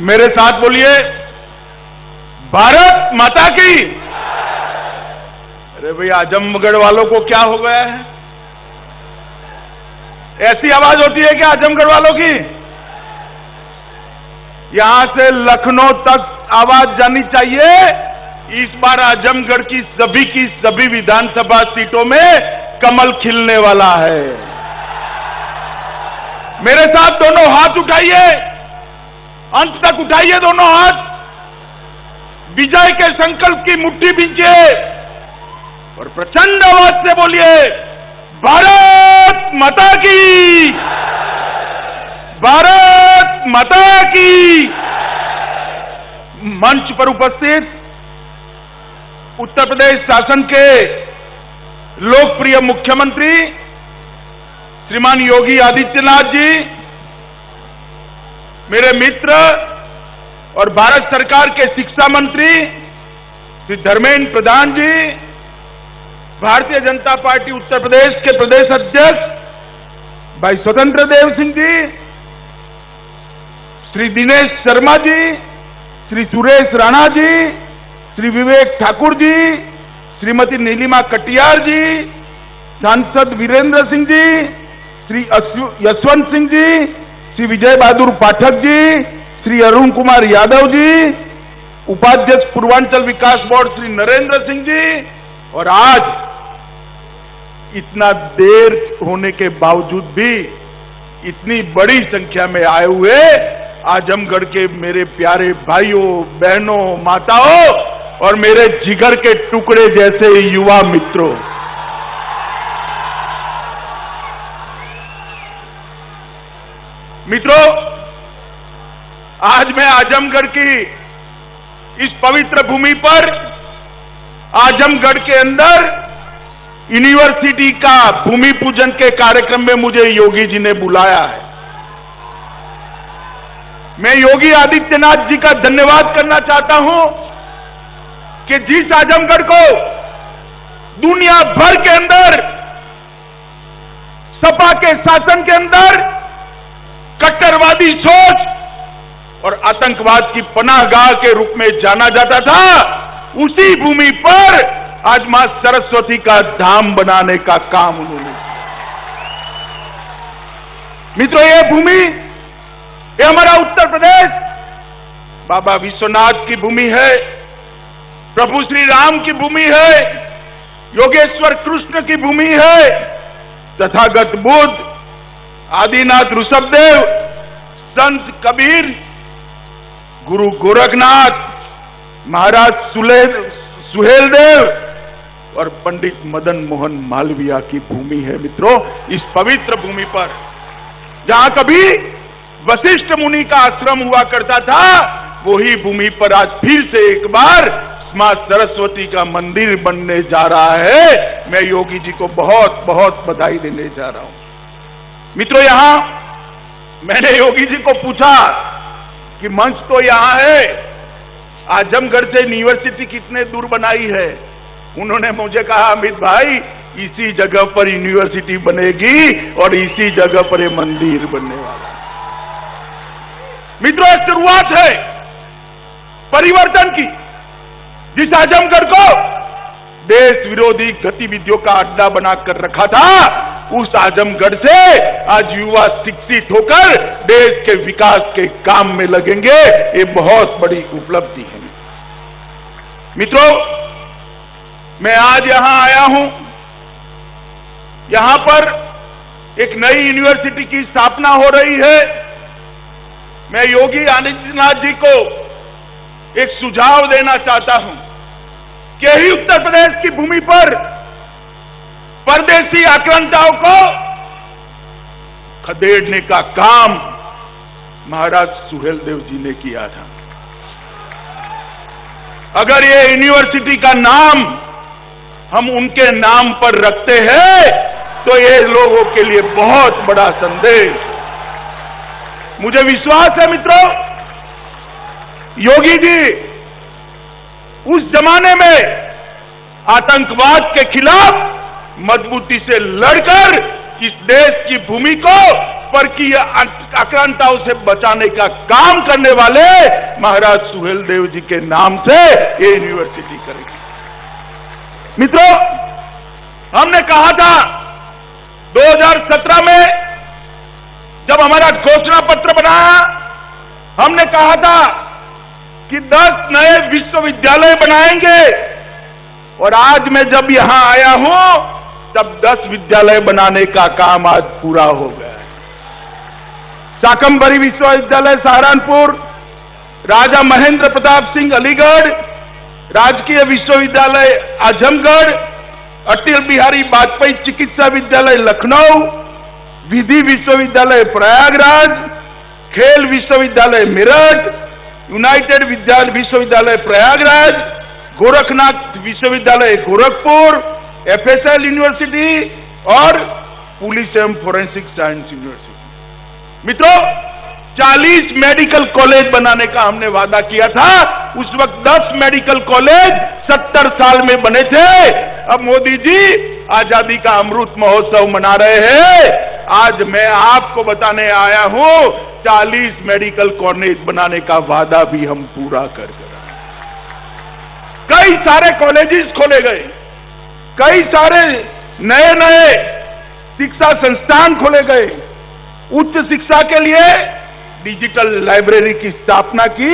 मेरे साथ बोलिए, भारत माता की। अरे भाई, आजमगढ़ वालों को क्या हो गया है? ऐसी आवाज होती है क्या आजमगढ़ वालों की? यहां से लखनऊ तक आवाज जानी चाहिए। इस बार आजमगढ़ की सभी विधानसभा सीटों में कमल खिलने वाला है। मेरे साथ दोनों हाथ उठाइए, अंत तक उठाइए दोनों हाथ, विजय के संकल्प की मुट्ठी बींचिए और प्रचंड आवाज से बोलिए, भारत माता की, भारत माता की। मंच पर उपस्थित उत्तर प्रदेश शासन के लोकप्रिय मुख्यमंत्री श्रीमान योगी आदित्यनाथ जी, मेरे मित्र और भारत सरकार के शिक्षा मंत्री श्री धर्मेंद्र प्रधान जी, भारतीय जनता पार्टी उत्तर प्रदेश के प्रदेश अध्यक्ष भाई स्वतंत्र देव सिंह जी, श्री दिनेश शर्मा जी, श्री सुरेश राणा जी, श्री विवेक ठाकुर जी, श्रीमती नीलिमा कटियार जी, सांसद वीरेंद्र सिंह जी, श्री यशवंत सिंह जी, श्री विजय बहादुर पाठक जी, श्री अरुण कुमार यादव जी, उपाध्यक्ष पूर्वांचल विकास बोर्ड श्री नरेंद्र सिंह जी, और आज इतना देर होने के बावजूद भी इतनी बड़ी संख्या में आए हुए आजमगढ़ के मेरे प्यारे भाइयों, बहनों, माताओं और मेरे जिगर के टुकड़े जैसे युवा मित्रों, आज मैं आजमगढ़ की इस पवित्र भूमि पर आजमगढ़ के अंदर यूनिवर्सिटी का भूमि पूजन के कार्यक्रम में मुझे योगी जी ने बुलाया है। मैं योगी आदित्यनाथ जी का धन्यवाद करना चाहता हूं कि जिस आजमगढ़ को दुनिया भर के अंदर सपा के शासन के अंदर कट्टरवादी सोच और आतंकवाद की पनाहगाह के रूप में जाना जाता था, उसी भूमि पर आज मां सरस्वती का धाम बनाने का काम उन्होंने। मित्रों, ये भूमि, ये हमारा उत्तर प्रदेश बाबा विश्वनाथ की भूमि है, प्रभु श्री राम की भूमि है, योगेश्वर कृष्ण की भूमि है, तथागत बुद्ध, आदिनाथ ऋषभदेव, संत कबीर, गुरु गोरखनाथ, महाराज सुहेलदेव और पंडित मदन मोहन मालवीय की भूमि है। मित्रों, इस पवित्र भूमि पर जहां कभी वशिष्ठ मुनि का आश्रम हुआ करता था, वही भूमि पर आज फिर से एक बार मां सरस्वती का मंदिर बनने जा रहा है। मैं योगी जी को बहुत बहुत बधाई देने जा रहा हूं। मित्रों, यहां मैंने योगी जी को पूछा कि मंच तो यहां है, आजमगढ़ से यूनिवर्सिटी कितने दूर बनाई है? उन्होंने मुझे कहा, अमित भाई, इसी जगह पर यूनिवर्सिटी बनेगी और इसी जगह पर ये मंदिर बनने वाला है। मित्रों, एक शुरुआत है परिवर्तन की। जिस आजमगढ़ को देश विरोधी गतिविधियों का अड्डा बनाकर रखा था, उस आजमगढ़ से आज युवा शिक्षित होकर देश के विकास के काम में लगेंगे। ये बहुत बड़ी उपलब्धि है। मित्रों, मैं आज यहां आया हूं, यहां पर एक नई यूनिवर्सिटी की स्थापना हो रही है। मैं योगी आदित्यनाथ जी को एक सुझाव देना चाहता हूं कि यही उत्तर प्रदेश की भूमि पर परदेशी आक्रांताओं को खदेड़ने का काम महाराज सुहेलदेव जी ने किया था। अगर ये यूनिवर्सिटी का नाम हम उनके नाम पर रखते हैं तो ये लोगों के लिए बहुत बड़ा संदेश। मुझे विश्वास है मित्रों, योगी जी उस जमाने में आतंकवाद के खिलाफ मजबूती से लड़कर इस देश की भूमि को पर की आक्रांताओं से बचाने का काम करने वाले महाराज सुहेलदेव जी के नाम से ये यूनिवर्सिटी करेगी। मित्रों, हमने कहा था 2017 में जब हमारा घोषणा पत्र बनाया, हमने कहा था कि 10 नए विश्वविद्यालय बनाएंगे, और आज मैं जब यहां आया हूं तब 10 विद्यालय बनाने का काम आज पूरा हो गया है। शाकंभरी विश्वविद्यालय सहारनपुर, राजा महेंद्र प्रताप सिंह अलीगढ़, राजकीय विश्वविद्यालय आजमगढ़, अटल बिहारी वाजपेयी चिकित्सा विद्यालय लखनऊ, विधि विश्वविद्यालय प्रयागराज, खेल विश्वविद्यालय मेरठ, यूनाइटेड विश्वविद्यालय प्रयागराज, गोरखनाथ विश्वविद्यालय गोरखपुर, एफएसएल यूनिवर्सिटी और पुलिस एवं फोरेंसिक साइंस यूनिवर्सिटी। मित्रों, 40 मेडिकल कॉलेज बनाने का हमने वादा किया था। उस वक्त 10 मेडिकल कॉलेज 70 साल में बने थे। अब मोदी जी आजादी का अमृत महोत्सव मना रहे हैं। आज मैं आपको बताने आया हूं 40 मेडिकल कॉलेज बनाने का वादा भी हम पूरा कर रहे हैं। कई सारे कॉलेजेस खोले गए, कई सारे नए नए शिक्षा संस्थान खोले गए। उच्च शिक्षा के लिए डिजिटल लाइब्रेरी की स्थापना की,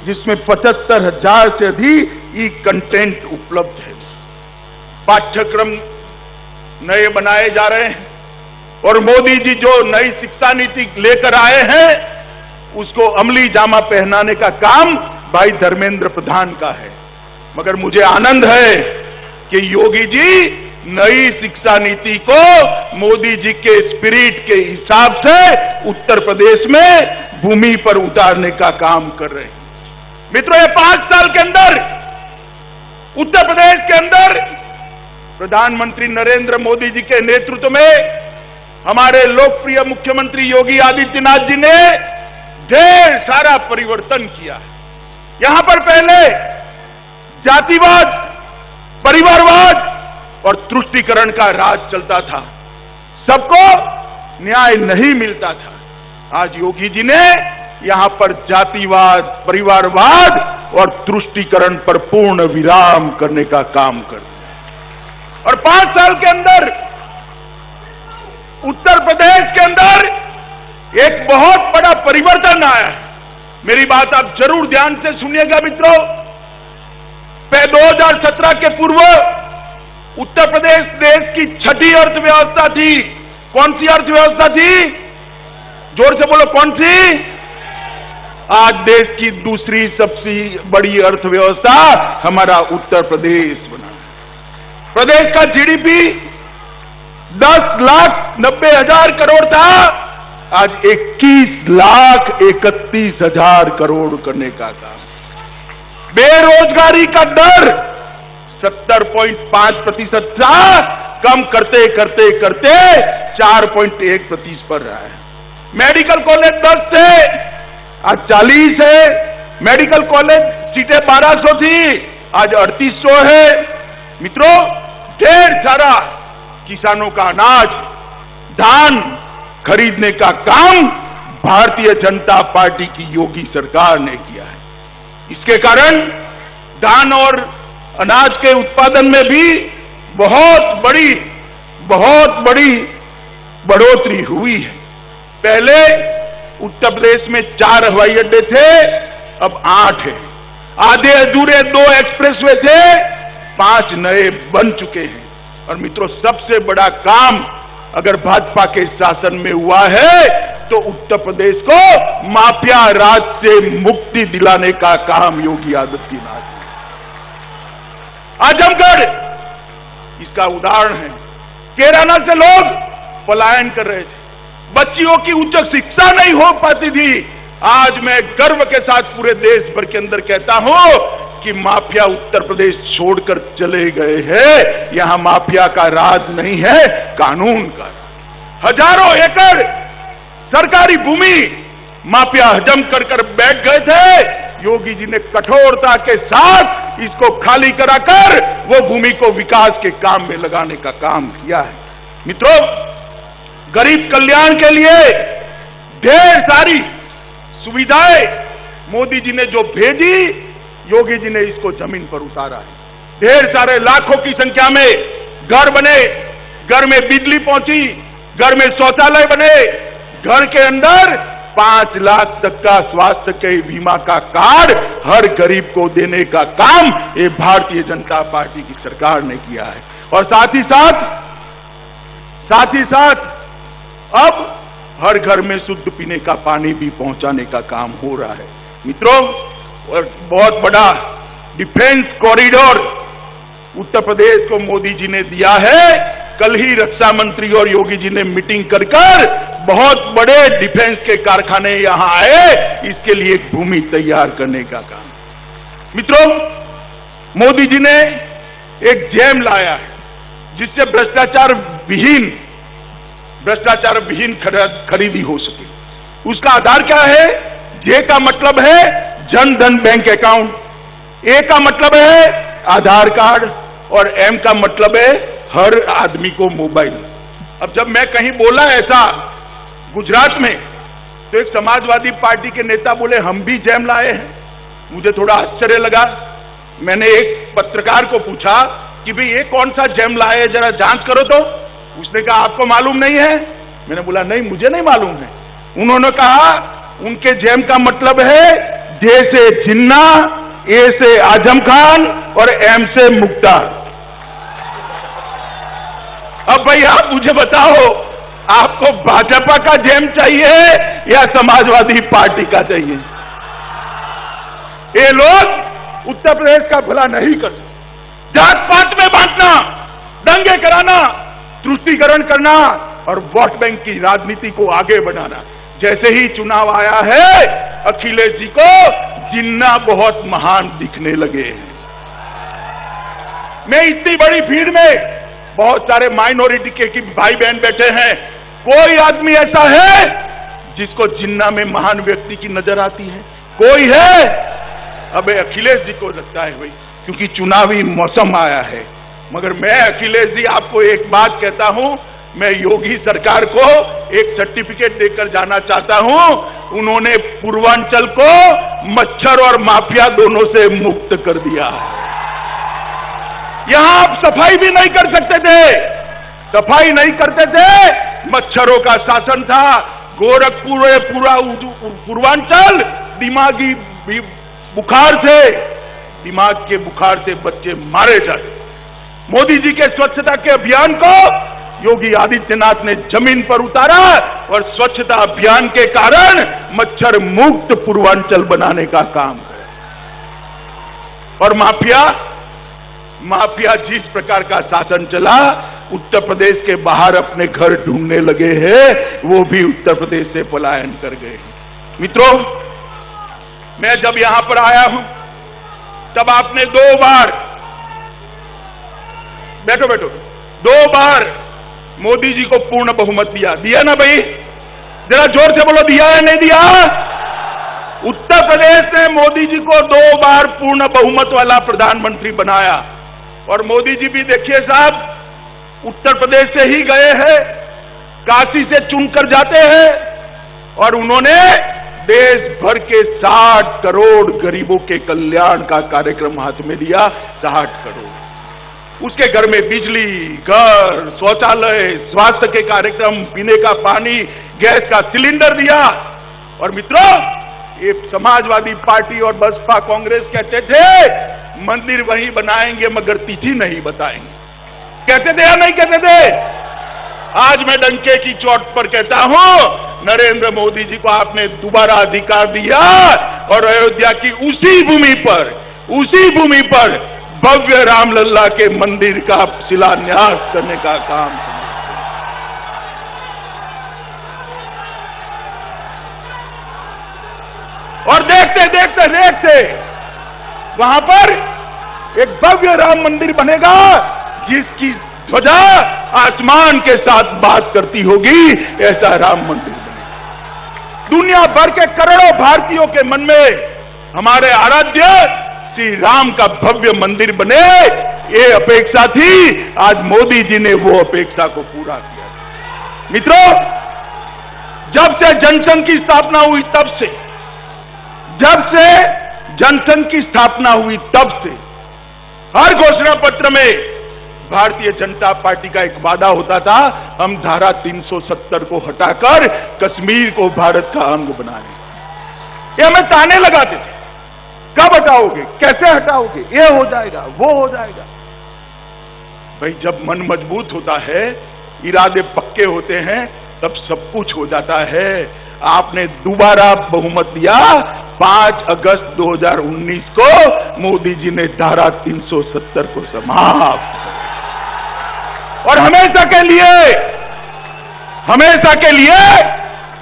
जिसमें 75,000 से अधिक ई कंटेंट उपलब्ध है। पाठ्यक्रम नए बनाए जा रहे हैं, और मोदी जी जो नई शिक्षा नीति लेकर आए हैं उसको अमली जामा पहनाने का काम भाई धर्मेंद्र प्रधान का है। मगर मुझे आनंद है कि योगी जी नई शिक्षा नीति को मोदी जी के स्पिरिट के हिसाब से उत्तर प्रदेश में भूमि पर उतारने का काम कर रहे हैं। मित्रों, ये 5 साल के अंदर उत्तर प्रदेश के अंदर प्रधानमंत्री नरेंद्र मोदी जी के नेतृत्व में हमारे लोकप्रिय मुख्यमंत्री योगी आदित्यनाथ जी ने ढेर सारा परिवर्तन किया। यहां पर पहले जातिवाद, परिवारवाद और तुष्टीकरण का राज चलता था, सबको न्याय नहीं मिलता था। आज योगी जी ने यहां पर जातिवाद, परिवारवाद और तुष्टीकरण पर पूर्ण विराम करने का काम कर दिया। और 5 साल के अंदर उत्तर प्रदेश के अंदर एक बहुत बड़ा परिवर्तन आया है। मेरी बात आप जरूर ध्यान से सुनिएगा मित्रों। 2017 के पूर्व उत्तर प्रदेश देश की 6ठी अर्थव्यवस्था थी। कौन सी अर्थव्यवस्था थी? जोर से बोलो, कौन सी? आज देश की दूसरी सबसे बड़ी अर्थव्यवस्था हमारा उत्तर प्रदेश बना। प्रदेश का जीडीपी 10,90,000 करोड़ था, आज 21,31,000 करोड़ करने का काम। बेरोजगारी का दर 70.5% था, कम करते करते करते 4.1% पर रहा है। मेडिकल कॉलेज 10 थे, आज 40 है। मेडिकल कॉलेज सीटें 1200 थी, आज 3800 है। मित्रों, ढेर सारा किसानों का अनाज, धान खरीदने का काम भारतीय जनता पार्टी की योगी सरकार ने किया है। इसके कारण धान और अनाज के उत्पादन में भी बहुत बड़ी बढ़ोतरी हुई है। पहले उत्तर प्रदेश में 4 हवाई अड्डे थे, अब 8 है। आधे अधूरे 2 एक्सप्रेसवे थे, 5 नए बन चुके हैं। और मित्रों, सबसे बड़ा काम अगर भाजपा के शासन में हुआ है तो उत्तर प्रदेश को माफिया राज से मुक्ति दिलाने का काम योगी आदित्यनाथ ने। आजमगढ़ इसका उदाहरण है। कैराना से लोग पलायन कर रहे थे, बच्चियों की उच्च शिक्षा नहीं हो पाती थी। आज मैं गर्व के साथ पूरे देश भर के अंदर कहता हूं कि माफिया उत्तर प्रदेश छोड़कर चले गए हैं। यहां माफिया का राज नहीं है, कानून का। हजारों एकड़ सरकारी भूमि माफिया हजम कर बैठ गए थे। योगी जी ने कठोरता के साथ इसको खाली कराकर वो भूमि को विकास के काम में लगाने का काम किया है। मित्रों, गरीब कल्याण के लिए ढेर सारी सुविधाएं मोदी जी ने जो भेजी, योगी जी ने इसको जमीन पर उतारा है। ढेर सारे लाखों की संख्या में घर बने, घर में बिजली पहुंची, घर में शौचालय बने, घर के अंदर 5 लाख तक का स्वास्थ्य के बीमा का कार्ड हर गरीब को देने का काम ये भारतीय जनता पार्टी की सरकार ने किया है। और साथ ही साथ अब हर घर में शुद्ध पीने का पानी भी पहुंचाने का काम हो रहा है। मित्रों, और बहुत बड़ा डिफेंस कॉरिडोर उत्तर प्रदेश को मोदी जी ने दिया है। कल ही रक्षा मंत्री और योगी जी ने मीटिंग कर बहुत बड़े डिफेंस के कारखाने यहां आए, इसके लिए एक भूमि तैयार करने का काम। मित्रों, मोदी जी ने एक जैम लाया है जिससे भ्रष्टाचार विहीन खरीदी हो सके। उसका आधार क्या है? जे का मतलब है जन धन बैंक अकाउंट, ए का मतलब है आधार कार्ड और एम का मतलब है हर आदमी को मोबाइल। अब जब मैं कहीं बोला ऐसा गुजरात में, तो एक समाजवादी पार्टी के नेता बोले हम भी जैम लाए हैं। मुझे थोड़ा आश्चर्य लगा। मैंने एक पत्रकार को पूछा कि भाई ये कौन सा जैम लाए हैं, जरा जांच करो तो। उसने कहा आपको मालूम नहीं है? मैंने बोला नहीं, मुझे नहीं मालूम है। उन्होंने कहा उनके जैम का मतलब है जे से जिन्ना, ए से आजम खान और एम से मुख्तार। अब भाई आप मुझे बताओ, आपको भाजपा का जैम चाहिए या समाजवादी पार्टी का चाहिए? ये लोग उत्तर प्रदेश का भला नहीं कर सकते। जात पात में बांटना, दंगे कराना, तुष्टीकरण करना और वोट बैंक की राजनीति को आगे बढ़ाना। जैसे ही चुनाव आया है, अखिलेश जी को जिन्ना बहुत महान दिखने लगे हैं। मैं इतनी बड़ी भीड़ में, बहुत सारे माइनॉरिटी के भाई बहन बैठे हैं, कोई आदमी ऐसा है जिसको जिन्ना में महान व्यक्ति की नजर आती है? कोई है? अब अखिलेश जी को लगता है भाई, क्योंकि चुनावी मौसम आया है। मगर मैं अखिलेश जी आपको एक बात कहता हूं, मैं योगी सरकार को एक सर्टिफिकेट देकर जाना चाहता हूं। उन्होंने पूर्वांचल को मच्छर और माफिया दोनों से मुक्त कर दिया। यहां आप सफाई भी नहीं कर सकते थे, सफाई नहीं करते थे, मच्छरों का शासन था। गोरखपुर पूरा पूर्वांचल दिमागी बुखार से, दिमाग के बुखार से बच्चे मारे जाते। मोदी जी के स्वच्छता के अभियान को योगी आदित्यनाथ ने जमीन पर उतारा और स्वच्छता अभियान के कारण मच्छर मुक्त पूर्वांचल बनाने का काम किया। और माफिया जिस प्रकार का शासन चला, उत्तर प्रदेश के बाहर अपने घर ढूंढने लगे हैं, वो भी उत्तर प्रदेश से पलायन कर गए। मित्रों, मैं जब यहां पर आया हूं तब आपने 2 बार, बैठो, 2 बार मोदी जी को पूर्ण बहुमत दिया ना भाई? जरा जोर से बोलो, दिया है नहीं दिया? उत्तर प्रदेश ने मोदी जी को 2 बार पूर्ण बहुमत वाला प्रधानमंत्री बनाया। और मोदी जी भी देखिए साहब, उत्तर प्रदेश से ही गए हैं, काशी से चुनकर जाते हैं, और उन्होंने देश भर के 60 करोड़ गरीबों के कल्याण का कार्यक्रम हाथ में लिया। 60 करोड़, उसके घर में बिजली, घर, शौचालय, स्वास्थ्य के कार्यक्रम, पीने का पानी, गैस का सिलेंडर दिया। और मित्रों, ये समाजवादी पार्टी और बसपा कांग्रेस कहते थे मंदिर वहीं बनाएंगे मगर तिथि नहीं बताएंगे। कहते थे या नहीं कहते थे? आज मैं डंके की चोट पर कहता हूं, नरेंद्र मोदी जी को आपने दोबारा अधिकार दिया और अयोध्या की उसी भूमि पर भव्य रामलला के मंदिर का शिलान्यास करने का काम किया। और देखते वहां पर एक भव्य राम मंदिर बनेगा जिसकी ध्वजा आसमान के साथ बात करती होगी, ऐसा राम मंदिर बनेगा। दुनिया भर के करोड़ों भारतीयों के मन में हमारे आराध्य श्री राम का भव्य मंदिर बने, ये अपेक्षा थी। आज मोदी जी ने वो अपेक्षा को पूरा किया। मित्रों, जब से जनसंघ की स्थापना हुई तब से, जब से जनसंघ की स्थापना हुई तब से हर घोषणा पत्र में भारतीय जनता पार्टी का एक वादा होता था, हम धारा 370 को हटाकर कश्मीर को भारत का अंग बना लेंगे। ये हमें ताने लगाते थे, कब हटाओगे, कैसे हटाओगे, ये हो जाएगा, वो हो जाएगा। भाई जब मन मजबूत होता है, इरादे पक्के होते हैं, तब सब कुछ हो जाता है। आपने दोबारा बहुमत दिया, 5 अगस्त 2019 को मोदी जी ने धारा 370 को समाप्त, और हमेशा के लिए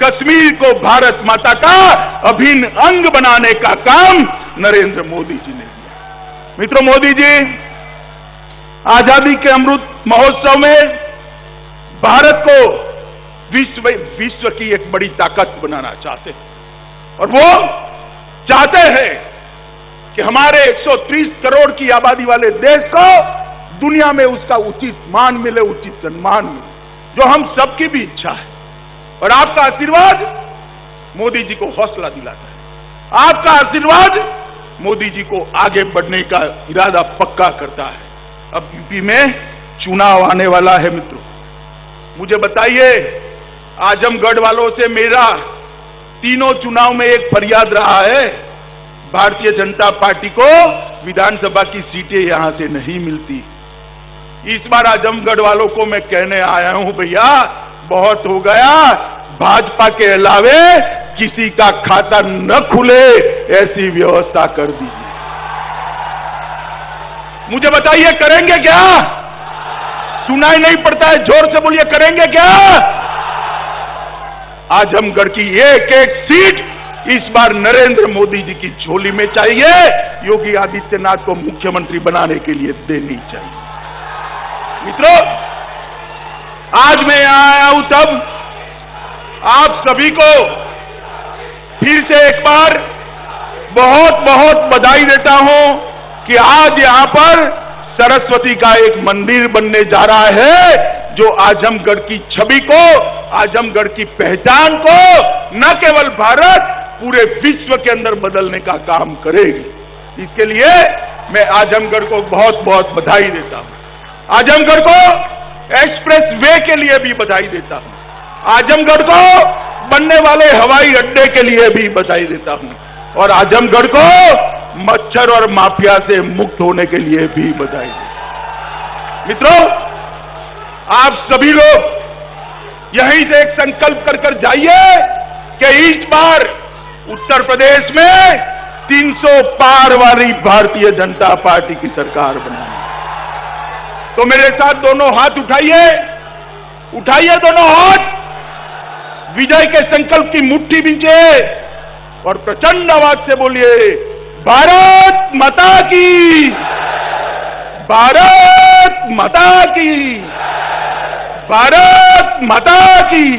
कश्मीर को भारत माता का अभिन्न अंग बनाने का काम नरेंद्र मोदी जी ने किया। मित्रों, मोदी जी आजादी के अमृत महोत्सव में भारत को विश्व की एक बड़ी ताकत बनाना चाहते हैं, और वो चाहते हैं कि हमारे 130 करोड़ की आबादी वाले देश को दुनिया में उसका उचित मान मिले, उचित सम्मान मिले, जो हम सबकी भी इच्छा है। और आपका आशीर्वाद मोदी जी को हौसला दिलाता है, आपका आशीर्वाद मोदी जी को आगे बढ़ने का इरादा पक्का करता है। अब यूपी में चुनाव आने वाला है। मित्रों, मुझे बताइए, आजमगढ़ वालों से मेरा तीनों चुनाव में एक फरियाद रहा है, भारतीय जनता पार्टी को विधानसभा की सीटें यहां से नहीं मिलती। इस बार आजमगढ़ वालों को मैं कहने आया हूं, भैया बहुत हो गया, भाजपा के अलावे किसी का खाता न खुले ऐसी व्यवस्था कर दीजिए। मुझे बताइए, करेंगे क्या? सुनाई नहीं पड़ता है, जोर से बोलिए, करेंगे क्या? आजमगढ़ की एक एक सीट इस बार नरेंद्र मोदी जी की झोली में चाहिए, योगी आदित्यनाथ को मुख्यमंत्री बनाने के लिए देनी चाहिए। मित्रों, आज मैं यहां आया हूं तब आप सभी को फिर से एक बार बहुत बहुत बधाई देता हूं कि आज यहां पर सरस्वती का एक मंदिर बनने जा रहा है, जो आजमगढ़ की छवि को, आजमगढ़ की पहचान को न केवल भारत, पूरे विश्व के अंदर बदलने का काम करेगी। इसके लिए मैं आजमगढ़ को बहुत बहुत बधाई देता हूं। आजमगढ़ को एक्सप्रेस वे के लिए भी बधाई देता हूं, आजमगढ़ को बनने वाले हवाई अड्डे के लिए भी बधाई देता हूं, और आजमगढ़ को मच्छर और माफिया से मुक्त होने के लिए भी बधाई देता हूं। मित्रों, आप सभी लोग यहीं से एक संकल्प कर जाइए कि इस बार उत्तर प्रदेश में 300 पार वाली भारतीय जनता पार्टी की सरकार बनानी। तो मेरे साथ दोनों हाथ उठाइए, उठाइए दोनों हाथ, विजय के संकल्प की मुट्ठी बींचे और प्रचंड आवाज से बोलिए, भारत माता की, भारत माता की, भारत माता की।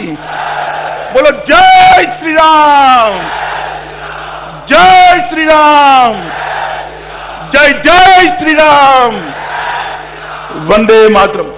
बोलो जय श्री राम, जय श्री राम, जय जय श्री राम, वंदे मातरम।